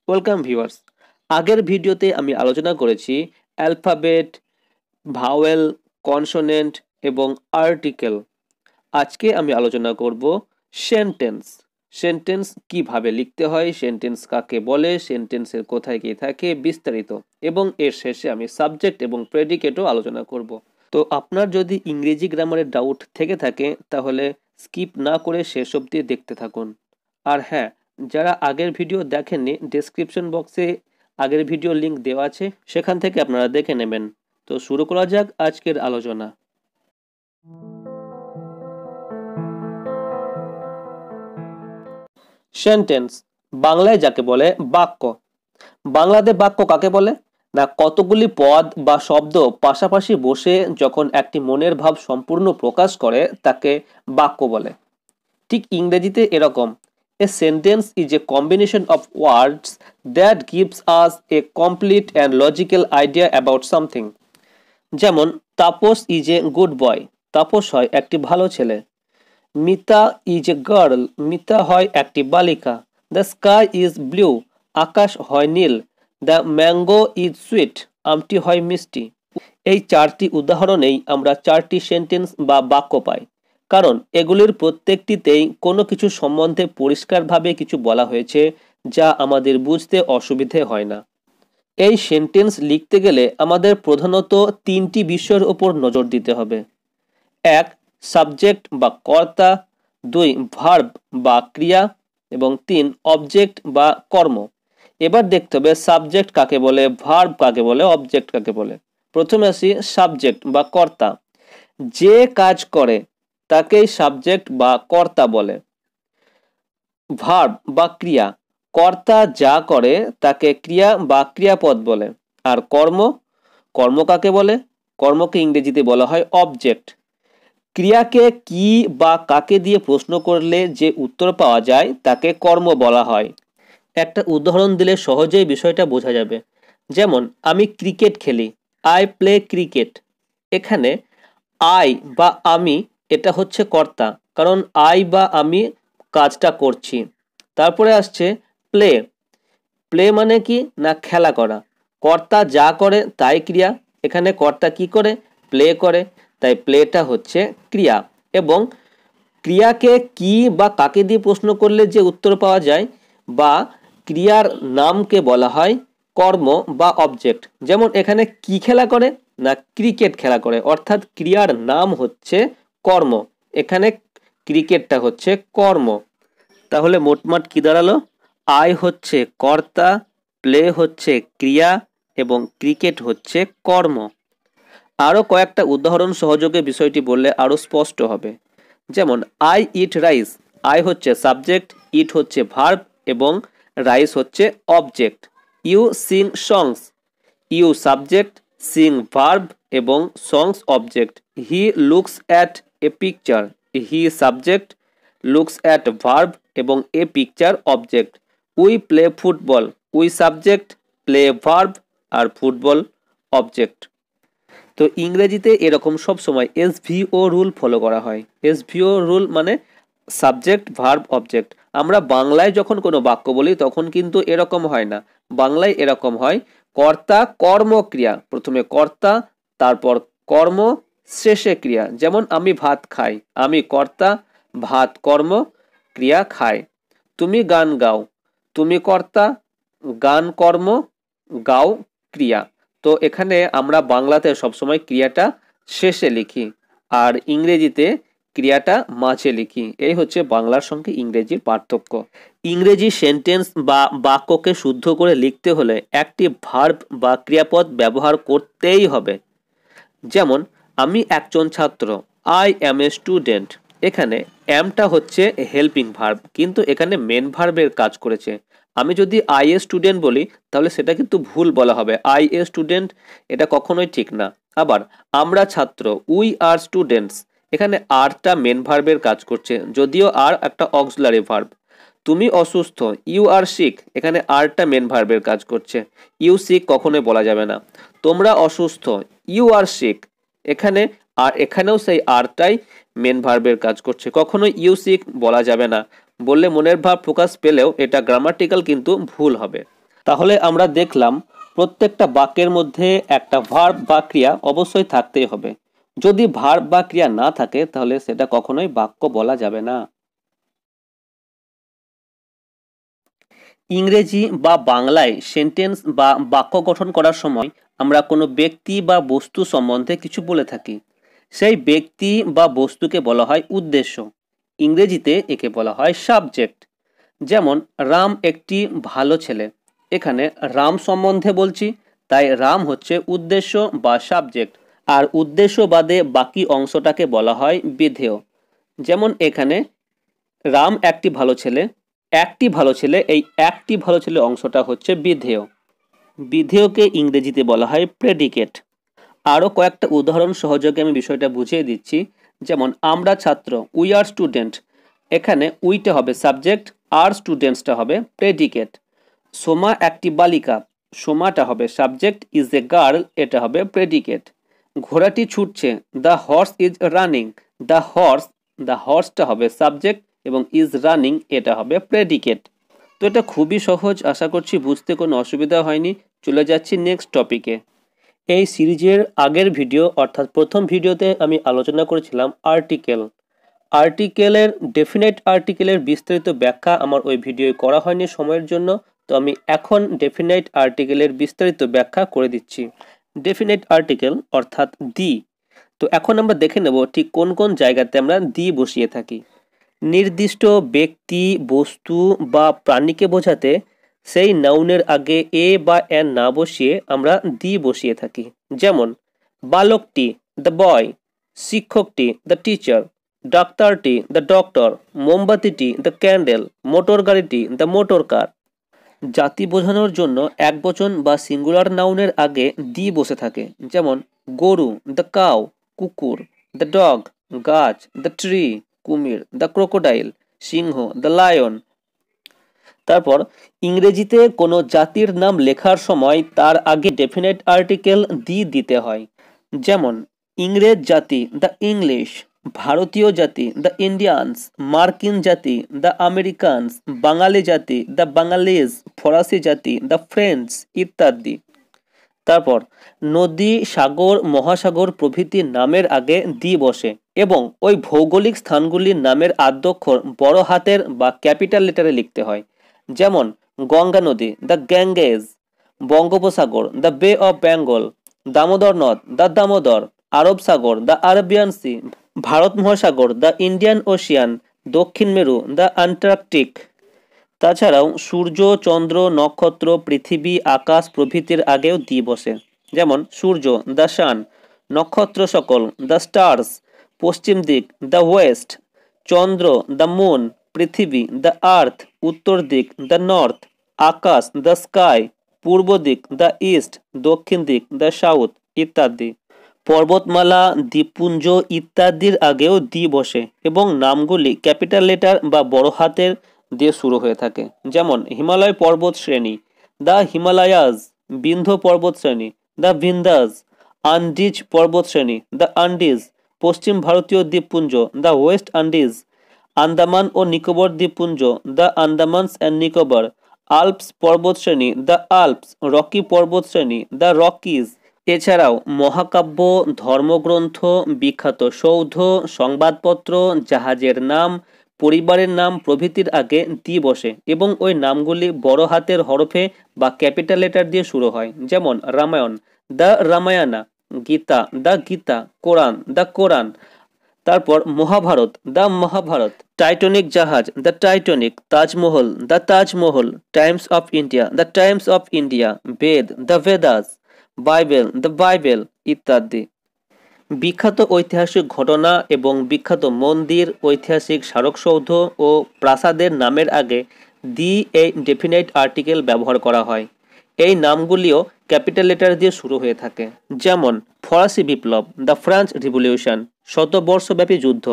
Welcome viewers. আগের ভিডিওতে আমি আলোচনা করেছি অ্যালফাবেট, ভাওয়েল, কনসোনেন্ট এবং আর্টিকেল। আজকে আমি আলোচনা করব সেন্টেন্স। সেন্টেন্স কিভাবে লিখতে হয়, সেন্টেন্স কাকে বলে, সেন্টেন্সের কোথায় কি থাকে, বিস্তারিত। এবং এর শেষে আমি সাবজেক্ট এবং প্রেডিকেটও আলোচনা করব। তো আপনার যদি ইংরেজি গ্রামারের ডাউট থেকে থাকে তাহলে স্কিপ না করে শেষ অবধি দেখতে থাকুন। আর হ্যাঁ, যারা আগের ভিডিও দেখেননি, ডেসক্রিপশন বক্সে আগের ভিডিও লিংক দেওয়া আছে, সেখান থেকে আপনারা দেখে নেবেন। তো শুরু করা যাক আজকের আলোচনা। সেন্টেন্স বাংলায় যাকে বলে বাক্য। বাংলাতে বাক্য কাকে বলে? না, কতগুলি পদ বা শব্দ পাশাপাশি বসে যখন একটি মনের ভাব সম্পূর্ণ প্রকাশ করে তাকে বাক্য বলে। ঠিক ইংরেজিতে এরকম, a sentence is a combination of words that gives us a complete and logical idea about something. যেমন, Tapas is a good boy, Tapas হয় একটি ভালো ছেলে। Mita is a girl, Mita হয় একটি বালিকা। দ্য স্কাই ইজ ব্লু, আকাশ হয় নীল। দ্য ম্যাঙ্গো ইজ সুইট, আমটি হয় মিষ্টি। এই চারটি উদাহরণেই আমরা চারটি সেন্টেন্স বা বাক্য পাই, কারণ এগুলির প্রত্যেকটিতেই কোনো কিছু সম্বন্ধে পরিষ্কারভাবে কিছু বলা হয়েছে যা আমাদের বুঝতে অসুবিধে হয় না। এই সেন্টেন্স লিখতে গেলে আমাদের প্রধানত তিনটি বিষয়ের উপর নজর দিতে হবে। এক, সাবজেক্ট বা কর্তা। দুই, ভার্ব বা ক্রিয়া। এবং তিন, অবজেক্ট বা কর্ম। এবার দেখতে হবে সাবজেক্ট কাকে বলে, ভার্ব কাকে বলে, অবজেক্ট কাকে বলে। প্রথমে আসি সাবজেক্ট বা কর্তা। যে কাজ করে তাকেই সাবজেক্ট বা কর্তা বলে। ভার্ব বা ক্রিয়া, কর্তা যা করে তাকে ক্রিয়া বা ক্রিয়াপদ বলে। আর কর্ম, কর্ম কাকে বলে? কর্মকে ইংরেজিতে বলা হয় অবজেক্ট। ক্রিয়াকে কি বা কাকে দিয়ে প্রশ্ন করলে যে উত্তর পাওয়া যায় তাকে কর্ম বলা হয়। একটা উদাহরণ দিলে সহজেই বিষয়টা বোঝা যাবে। যেমন, আমি ক্রিকেট খেলি, আই প্লে ক্রিকেট। এখানে আই বা আমি এটা হচ্ছে কর্তা, কারণ আই বা আমি কাজটা করছি। তারপরে আসছে প্লে। প্লে মানে কি না, খেলা করা। কর্তা যা করে তাই ক্রিয়া, এখানে কর্তা কি করে? প্লে করে, তাই প্লেটা হচ্ছে ক্রিয়া। এবং ক্রিয়াকে কি বা কাকে দিয়ে প্রশ্ন করলে যে উত্তর পাওয়া যায় বা ক্রিয়ার নামকে বলা হয় কর্ম বা অবজেক্ট। যেমন এখানে কি খেলা করে? না, ক্রিকেট খেলা করে, অর্থাৎ ক্রিয়ার নাম হচ্ছে কর্ম। এখানে ক্রিকেটটা হচ্ছে কর্ম। তাহলে মোটমাট কি দাঁড়ালো? আই হচ্ছে কর্তা, প্লে হচ্ছে ক্রিয়া এবং ক্রিকেট হচ্ছে কর্ম। আরও কয়েকটা উদাহরণ সহযোগে বিষয়টি বললে আরও স্পষ্ট হবে। যেমন, আই ইট রাইস, আই হচ্ছে সাবজেক্ট, ইট হচ্ছে ভার্ব এবং রাইস হচ্ছে object. You sing songs, you subject, sing verb এবং songs object. He looks at a picture, he subject, looks at verb এবং a picture object. We play football, we subject, play verb আর football object. তো ইংরেজিতে এরকম সব সময় এসভিও rule follow করা হয়। এসভিও রুল মানে সাবজেক্ট, ভার্ব, অবজেক্ট। আমরা বাংলায় যখন কোনো বাক্য বলি তখন কিন্তু এরকম হয় না। বাংলায় এরকম হয় কর্তা কর্ম ক্রিয়া, প্রথমে কর্তা, তারপর কর্ম, শেষে ক্রিয়া। যেমন, আমি ভাত খাই, আমি কর্তা, ভাত কর্ম, ক্রিয়া খায়। তুমি গান গাও, তুমি কর্তা, গান কর্ম, গাও ক্রিয়া। তো এখানে আমরা বাংলাতে সবসময় ক্রিয়াটা শেষে লিখি আর ইংরেজিতে ক্রিয়াটা মাঝে লিখি। এই হচ্ছে বাংলার সঙ্গে ইংরেজির পার্থক্য। ইংরেজি সেন্টেন্স বা বাক্যকে শুদ্ধ করে লিখতে হলে একটি ভার্ব বা ক্রিয়াপদ ব্যবহার করতেই হবে। যেমন, আমি একজন ছাত্র, আই অ্যাম এ স্টুডেন্ট। এখানে অ্যামটা হচ্ছে হেল্পিং ভার্ব, কিন্তু এখানে মেন ভার্বের কাজ করেছে। আমি যদি আই এ স্টুডেন্ট বলি তাহলে সেটা কিন্তু ভুল বলা হবে, আই এ স্টুডেন্ট, এটা কখনোই ঠিক না। আবার আমরা ছাত্র, উই আর স্টুডেন্টস, এখানে আরটা মেন ভার্বের কাজ করছে, যদিও আর একটা অক্সিলারি ভার্ব। তুমি অসুস্থ, ইউ আর সিক, এখানে আরটা মেন ভার্বের কাজ করছে, ইউ সিক কখনোই বলা যাবে না। তোমরা অসুস্থ, ইউ আর সিক, এখানে আর এখানেও সেই আরটাই মেন ভার্বের কাজ করছে, কখনোই ইউ সিক বলা যাবে না। বললে মনের ভাব প্রকাশ পেলেও এটা গ্রামাটিক্যাল কিন্তু ভুল হবে। তাহলে আমরা দেখলাম প্রত্যেকটা বাক্যের মধ্যে একটা ভার্ব বা ক্রিয়া অবশ্যই থাকতেই হবে। যদি ভার্ব বা ক্রিয়া না থাকে তাহলে সেটা কখনোই বাক্য বলা যাবে না। ইংরেজি বা বাংলায় সেন্টেন্স বা বাক্য গঠন করার সময় আমরা কোনো ব্যক্তি বা বস্তু সম্বন্ধে কিছু বলে থাকি। সেই ব্যক্তি বা বস্তুকে বলা হয় উদ্দেশ্য। ইংরেজিতে একে বলা হয় সাবজেক্ট। যেমন রাম একটি ভালো ছেলে, এখানে রাম সম্বন্ধে বলছি, তাই রাম হচ্ছে উদ্দেশ্য বা সাবজেক্ট। আর উদ্দেশ্য বাদে বাকি অংশটাকে বলা হয় বিধেয়। যেমন এখানে রাম একটি ভালো ছেলে, একটি ভালো ছেলে, এই একটি ভালো ছেলে অংশটা হচ্ছে বিধেয়। বিধেয়কে ইংরেজিতে বলা হয় প্রেডিকেট। আরও কয়েকটা উদাহরণ সহযোগে আমি বিষয়টা বুঝিয়ে দিচ্ছি। যেমন আমরা ছাত্র, উই আর স্টুডেন্ট, এখানে উইটা হবে সাবজেক্ট আর স্টুডেন্টসটা হবে প্রেডিকেট। সোমা একটি বালিকা, সোমাটা হবে সাবজেক্ট, ইজ এ গার্ল এটা হবে প্রেডিকেট। ঘোড়াটি ছুটছে, the horse is running, the হর্সটা হবে সাবজেক্ট এবং ইজ রানিং এটা হবে প্রেডিকেট। তো এটা খুবই সহজ, আশা করছি বুঝতে কোনো অসুবিধা হয়নি। চলে যাচ্ছি নেক্সট টপিকে। এই সিরিজের আগের ভিডিও অর্থাৎ প্রথম ভিডিওতে আমি আলোচনা করেছিলাম আর্টিকেল। আর্টিকেলের ডেফিনেট আর্টিকেলের বিস্তারিত ব্যাখ্যা আমার ওই ভিডিওয় করা হয়নি সময়ের জন্য, তো আমি এখন ডেফিনেট আর্টিকেলের বিস্তারিত ব্যাখ্যা করে দিচ্ছি। ডেফিনেট আর্টিকেল অর্থাৎ দি। তো এখন আমরা দেখে নেব ঠিক কোন কোন জায়গাতে আমরা দি বসিয়ে থাকি। নির্দিষ্ট ব্যক্তি, বস্তু বা প্রাণীকে বোঝাতে সেই নাউনের আগে এ বা এন না বসিয়ে আমরা দি বসিয়ে থাকি। যেমন বালকটি, দ্য বয়, শিক্ষকটি, দ্য টিচার, ডাক্তারটি, দ্য ডক্টর, মোমবাতিটি, দ্য ক্যান্ডেল, মোটর গাড়িটি, দ্য মোটর কার। জাতি বোঝানোর জন্য একবচন বা সিঙ্গুলার নাউনের আগে দি বসে থাকে। যেমন গরু, দ্য কাউ, কুকুর, দ্য ডগ, গাছ, দ্য ট্রি, কুমির, দ্য ক্রোকোডাইল, সিংহ, দ্য লায়ন। তারপর ইংরেজিতে কোনো জাতির নাম লেখার সময় তার আগে ডেফিনেট আর্টিকেল দি দিতে হয়। যেমন ইংরেজ জাতি, দ্য ইংলিশ, ভারতীয় জাতি, দ্য ইন্ডিয়ানস, মার্কিন জাতি, দ্য আমেরিকানস, বাঙালি জাতি, দ্য বাঙালিজ, ফরাসি জাতি, দ্য ফ্রেঞ্চ ইত্যাদি। তারপর নদী, সাগর, মহাসাগর প্রভৃতি নামের আগে দি বসে এবং ওই ভৌগোলিক স্থানগুলির নামের আদ্যক্ষর বড় হাতের বা ক্যাপিটাল লেটারে লিখতে হয়। যেমন গঙ্গা নদী, দ্য গ্যাঙ্গেজ, বঙ্গোপসাগর, দ্য বে অফ বেঙ্গল, দামোদর নদ, দ্য দামোদর, আরব সাগর, দ্য আরবিয়ান সি, ভারত মহাসাগর, দ্য ইন্ডিয়ান ওশিয়ান, দক্ষিণ মেরু, দ্য আন্টার্কটিক। তাছাড়াও সূর্য, চন্দ্র, নক্ষত্র, পৃথিবী, আকাশ প্রভৃতির আগেও দি বসে। যেমন সূর্য, দ্য সান, নক্ষত্র সকল, দ্য স্টার্স, পশ্চিম দিক, the West, Chandra, the moon, পৃথিবী, দ্য আর্থ, উত্তর দিক, the north, Akash, the sky, পূর্ব দিক, দ্য ইস্ট, দক্ষিণ দিক, দ্য সাউথ ইত্যাদি। পর্বতমালা, দ্বীপপুঞ্জ ইত্যাদির আগেও দি বসে এবং নামগুলি ক্যাপিটাল লেটার বা বড় হাতের দিয়ে শুরু হয়ে থাকে। যেমন হিমালয় পর্বত শ্রেণী, দ্য হিমালয়াজ, বিন্ধ্য পর্বত শ্রেণী, দ্য ভিন্দাস, আন্ডিজ পর্বত শ্রেণী, দ্য আন্ডিজ, পশ্চিম ভারতীয় দ্বীপপুঞ্জ, দ্য ওয়েস্ট আন্ডিজ, আন্দামান ও নিকোবর দ্বীপপুঞ্জ, দ্য আন্দামানস অ্যান্ড নিকোবর, আল্পস পর্বত শ্রেণী, দ্য আল্পস, রকি পর্বত শ্রেণী, দ্য রকিজ। এছাড়াও মহাকাব্য, ধর্মগ্রন্থ, বিখ্যাত সৌধ, সংবাদপত্র, জাহাজের নাম, পরিবারের নাম প্রভৃতির আগে দি বসে এবং ওই নামগুলি বড় হাতের হরফে বা ক্যাপিটাল লেটার দিয়ে শুরু হয়। যেমন Ramayan, the Ramayana, Gita, the Gita, Quran, the Quran. তারপর মহাভারত, দ্য মহাভারত, টাইটানিক জাহাজ, the Titanic, Taj Mahal, the Taj Mahal, Times of India, the Times of India, Veda, the Vedas, Bible, the Bible ইত্যাদি। বিখ্যাত ঐতিহাসিক ঘটনা এবং বিখ্যাত মন্দির, ঐতিহাসিক স্মারকসৌধ ও প্রাসাদের নামের আগে দি এই ডেফিনাইট আর্টিকেল ব্যবহার করা হয়। এই নামগুলিও ক্যাপিটাল লেটার দিয়ে শুরু হয়ে থাকে। যেমন ফরাসি বিপ্লব, দ্য ফ্রেঞ্চ রিভলিউশন, শতবর্ষব্যাপী যুদ্ধ,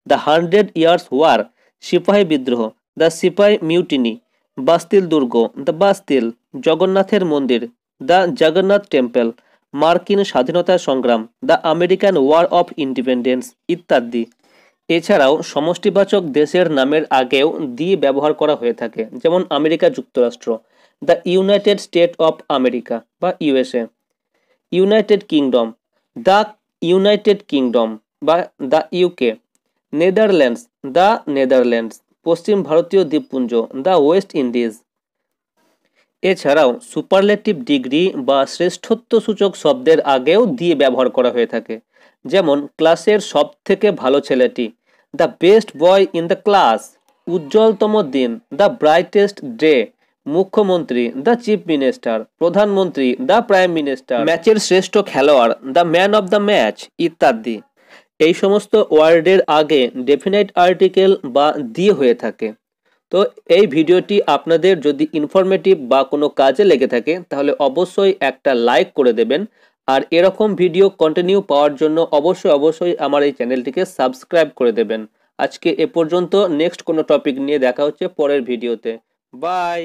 দ্য 100 ইয়ার্স ওয়ার, সিপাহী বিদ্রোহ, দ্য সিপাহী মিউটিনি, বাস্তিল দুর্গ, দ্য বাস্তিল, জগন্নাথের মন্দির, দ্য জগন্নাথ টেম্পল, মার্কিন স্বাধীনতা সংগ্রাম, the American war of independence ইত্যাদি। এছাড়াও সমষ্টিবাচক দেশের নামের আগেও দি ব্যবহার করা হয়ে থাকে। যেমন আমেরিকা যুক্তরাষ্ট্র, the United State of America বা USA. United Kingdom, the United Kingdom বা the UK. Netherlands, the Netherlands. পশ্চিম ভারতীয় দ্বীপপুঞ্জ, দ্য ওয়েস্ট ইন্ডিজ। এছাড়াও সুপারলেটিভ ডিগ্রি বা শ্রেষ্ঠত্বসূচক শব্দের আগেও দিয়ে ব্যবহার করা হয়ে থাকে, যেমন ক্লাসের সব থেকে ভালো ছেলেটি, the best boy in the class. উজ্জ্বলতম দিন, দ্য ব্রাইটেস্ট ডে। মুখ্যমন্ত্রী, দ্য চিফ মিনিস্টার। প্রধানমন্ত্রী, দ্য প্রাইম মিনিস্টার। ম্যাচের শ্রেষ্ঠ খেলোয়াড়, the man of the match ইত্যাদি। এই সমস্ত ওয়ার্ডের আগে ডেফিনাইট আর্টিকেল বা দিয়ে হয়ে থাকে। তো এই ভিডিওটি আপনাদের যদি ইনফরমেটিভ বা কোনো কাজে লেগে থাকে তাহলে অবশ্যই একটা লাইক করে দেবেন, আর এরকম ভিডিও কন্টিনিউ পাওয়ার জন্য অবশ্যই আমার এই চ্যানেলটিকে সাবস্ক্রাইব করে দেবেন। আজকে এ পর্যন্ত, নেক্সট কোনো টপিক নিয়ে দেখা হচ্ছে পরের ভিডিওতে। বাই।